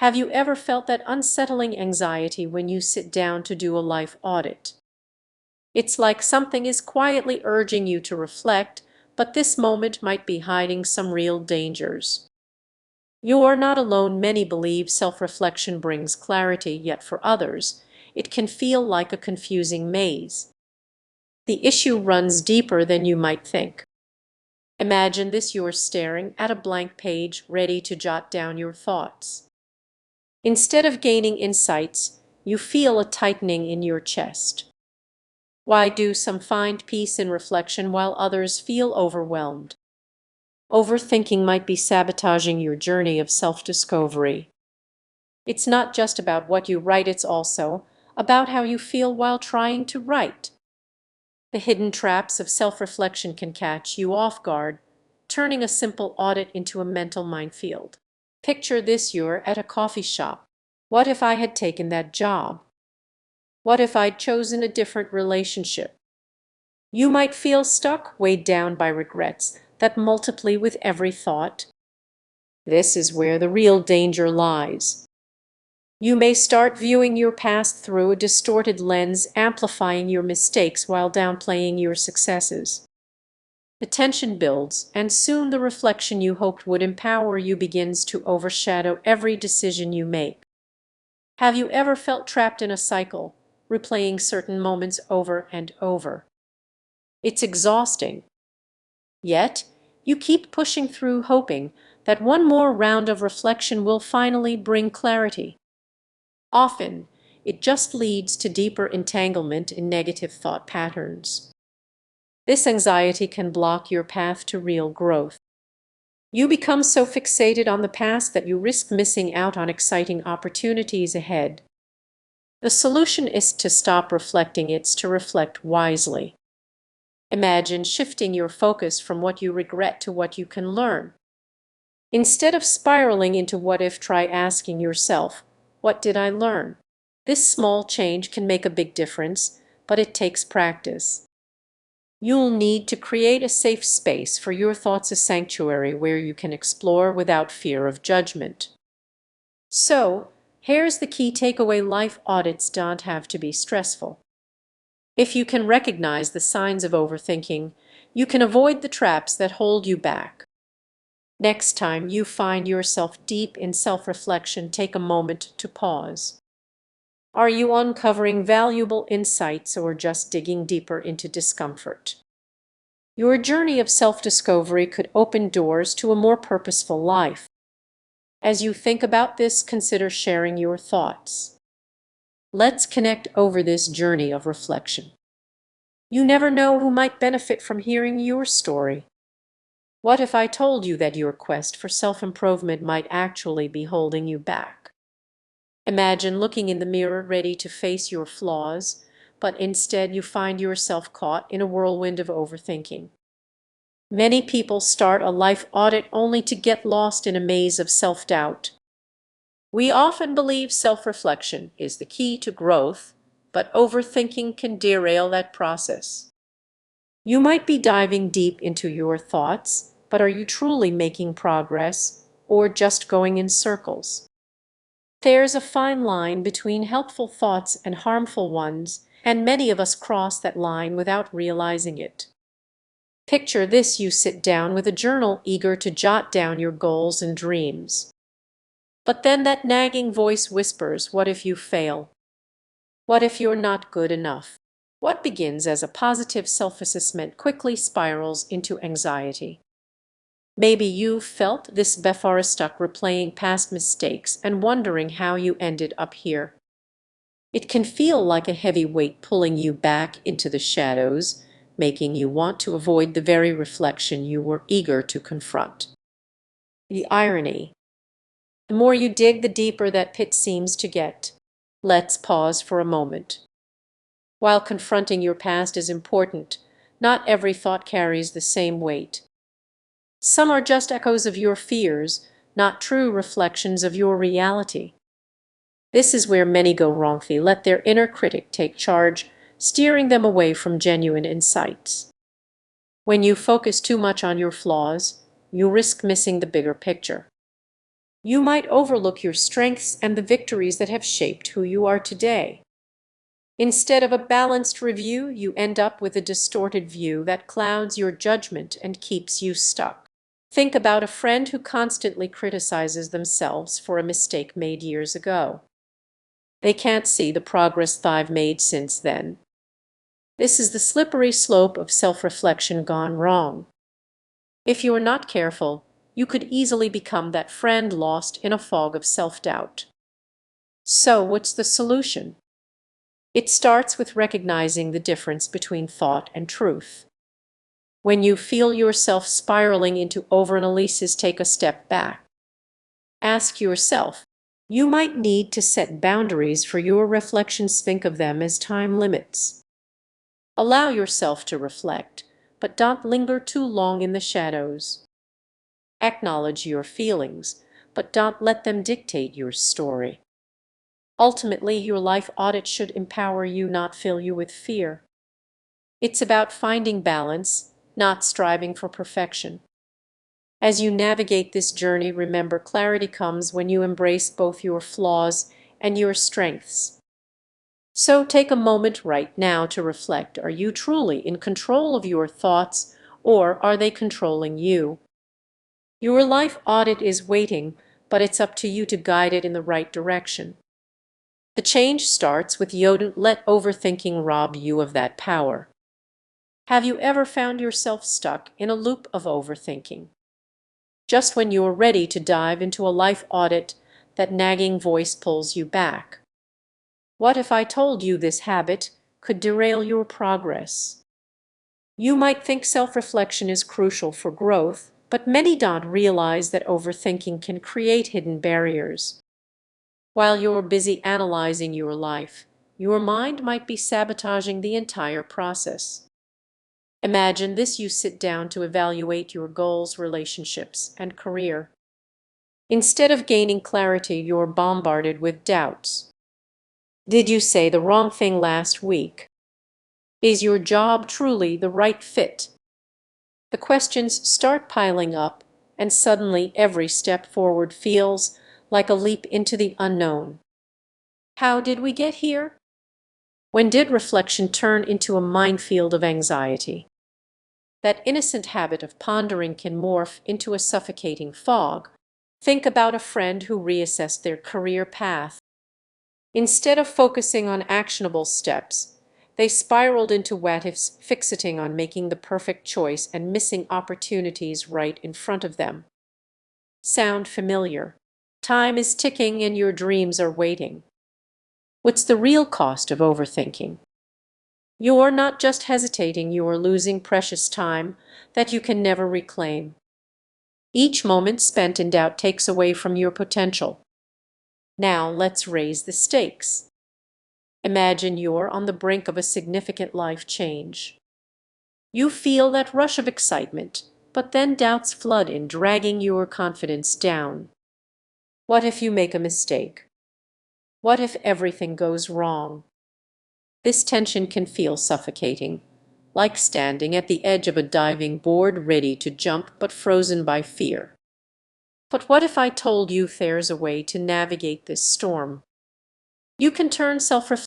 Have you ever felt that unsettling anxiety when you sit down to do a life audit? It's like something is quietly urging you to reflect, but this moment might be hiding some real dangers. You are not alone. Many believe self-reflection brings clarity, yet for others, it can feel like a confusing maze. The issue runs deeper than you might think. Imagine this: you're staring at a blank page, ready to jot down your thoughts. Instead of gaining insights, you feel a tightening in your chest. Why do some find peace in reflection while others feel overwhelmed? Overthinking might be sabotaging your journey of self-discovery. It's not just about what you write, it's also about how you feel while trying to write. The hidden traps of self-reflection can catch you off guard, turning a simple audit into a mental minefield. Picture this: you're at a coffee shop. What if I had taken that job? What if I'd chosen a different relationship? You might feel stuck, weighed down by regrets that multiply with every thought. This is where the real danger lies. You may start viewing your past through a distorted lens, amplifying your mistakes while downplaying your successes. The tension builds, and soon the reflection you hoped would empower you begins to overshadow every decision you make. Have you ever felt trapped in a cycle, replaying certain moments over and over? It's exhausting. Yet, you keep pushing through, hoping that one more round of reflection will finally bring clarity. Often, it just leads to deeper entanglement in negative thought patterns. This anxiety can block your path to real growth. You become so fixated on the past that you risk missing out on exciting opportunities ahead. The solution is to stop reflecting, it's to reflect wisely. Imagine shifting your focus from what you regret to what you can learn. Instead of spiraling into what if, try asking yourself, what did I learn? This small change can make a big difference, but it takes practice. You'll need to create a safe space for your thoughts, a sanctuary where you can explore without fear of judgment. So, here's the key takeaway: life audits don't have to be stressful. If you can recognize the signs of overthinking, you can avoid the traps that hold you back. Next time you find yourself deep in self-reflection, take a moment to pause. Are you uncovering valuable insights or just digging deeper into discomfort? Your journey of self-discovery could open doors to a more purposeful life. As you think about this, consider sharing your thoughts. Let's connect over this journey of reflection. You never know who might benefit from hearing your story. What if I told you that your quest for self-improvement might actually be holding you back? Imagine looking in the mirror ready to face your flaws, but instead you find yourself caught in a whirlwind of overthinking. Many people start a life audit only to get lost in a maze of self-doubt. We often believe self-reflection is the key to growth, but overthinking can derail that process. You might be diving deep into your thoughts, but are you truly making progress or just going in circles? There's a fine line between helpful thoughts and harmful ones, and many of us cross that line without realizing it. Picture this: you sit down with a journal, eager to jot down your goals and dreams. But then that nagging voice whispers, what if you fail? What if you're not good enough? What begins as a positive self-assessment quickly spirals into anxiety. Maybe you've felt this before, stuck replaying past mistakes and wondering how you ended up here. It can feel like a heavy weight pulling you back into the shadows, making you want to avoid the very reflection you were eager to confront. The irony: the more you dig, the deeper that pit seems to get. Let's pause for a moment. While confronting your past is important, not every thought carries the same weight. Some are just echoes of your fears, not true reflections of your reality. This is where many go wrong. They let their inner critic take charge, steering them away from genuine insights. When you focus too much on your flaws, you risk missing the bigger picture. You might overlook your strengths and the victories that have shaped who you are today. Instead of a balanced review, you end up with a distorted view that clouds your judgment and keeps you stuck. Think about a friend who constantly criticizes themselves for a mistake made years ago. They can't see the progress they've made since then. This is the slippery slope of self-reflection gone wrong. If you are not careful, you could easily become that friend lost in a fog of self-doubt. So, what's the solution? It starts with recognizing the difference between thought and truth. When you feel yourself spiraling into overanalysis, take a step back. Ask yourself, you might need to set boundaries for your reflections. Think of them as time limits. Allow yourself to reflect, but don't linger too long in the shadows. Acknowledge your feelings, but don't let them dictate your story. Ultimately, your life audit should empower you, not fill you with fear. It's about finding balance, not striving for perfection. As you navigate this journey, remember clarity comes when you embrace both your flaws and your strengths. So take a moment right now to reflect. Are you truly in control of your thoughts, or are they controlling you? Your life audit is waiting, but it's up to you to guide it in the right direction. The change starts with you. Don't let overthinking rob you of that power. Have you ever found yourself stuck in a loop of overthinking? Just when you're ready to dive into a life audit, that nagging voice pulls you back. What if I told you this habit could derail your progress? You might think self-reflection is crucial for growth, but many don't realize that overthinking can create hidden barriers. While you're busy analyzing your life, your mind might be sabotaging the entire process. Imagine this: you sit down to evaluate your goals, relationships, and career. Instead of gaining clarity, you're bombarded with doubts. Did you say the wrong thing last week? Is your job truly the right fit? The questions start piling up, and suddenly every step forward feels like a leap into the unknown. How did we get here? When did reflection turn into a minefield of anxiety? That innocent habit of pondering can morph into a suffocating fog. Think about a friend who reassessed their career path. Instead of focusing on actionable steps, they spiraled into what ifs, fixating on making the perfect choice and missing opportunities right in front of them. Sound familiar? Time is ticking and your dreams are waiting. What's the real cost of overthinking? You're not just hesitating, you are losing precious time that you can never reclaim. Each moment spent in doubt takes away from your potential. Now let's raise the stakes. Imagine you're on the brink of a significant life change. You feel that rush of excitement, but then doubts flood in, dragging your confidence down. What if you make a mistake? What if everything goes wrong? This tension can feel suffocating, like standing at the edge of a diving board ready to jump but frozen by fear. But what if I told you there's a way to navigate this storm? You can turn self-reflection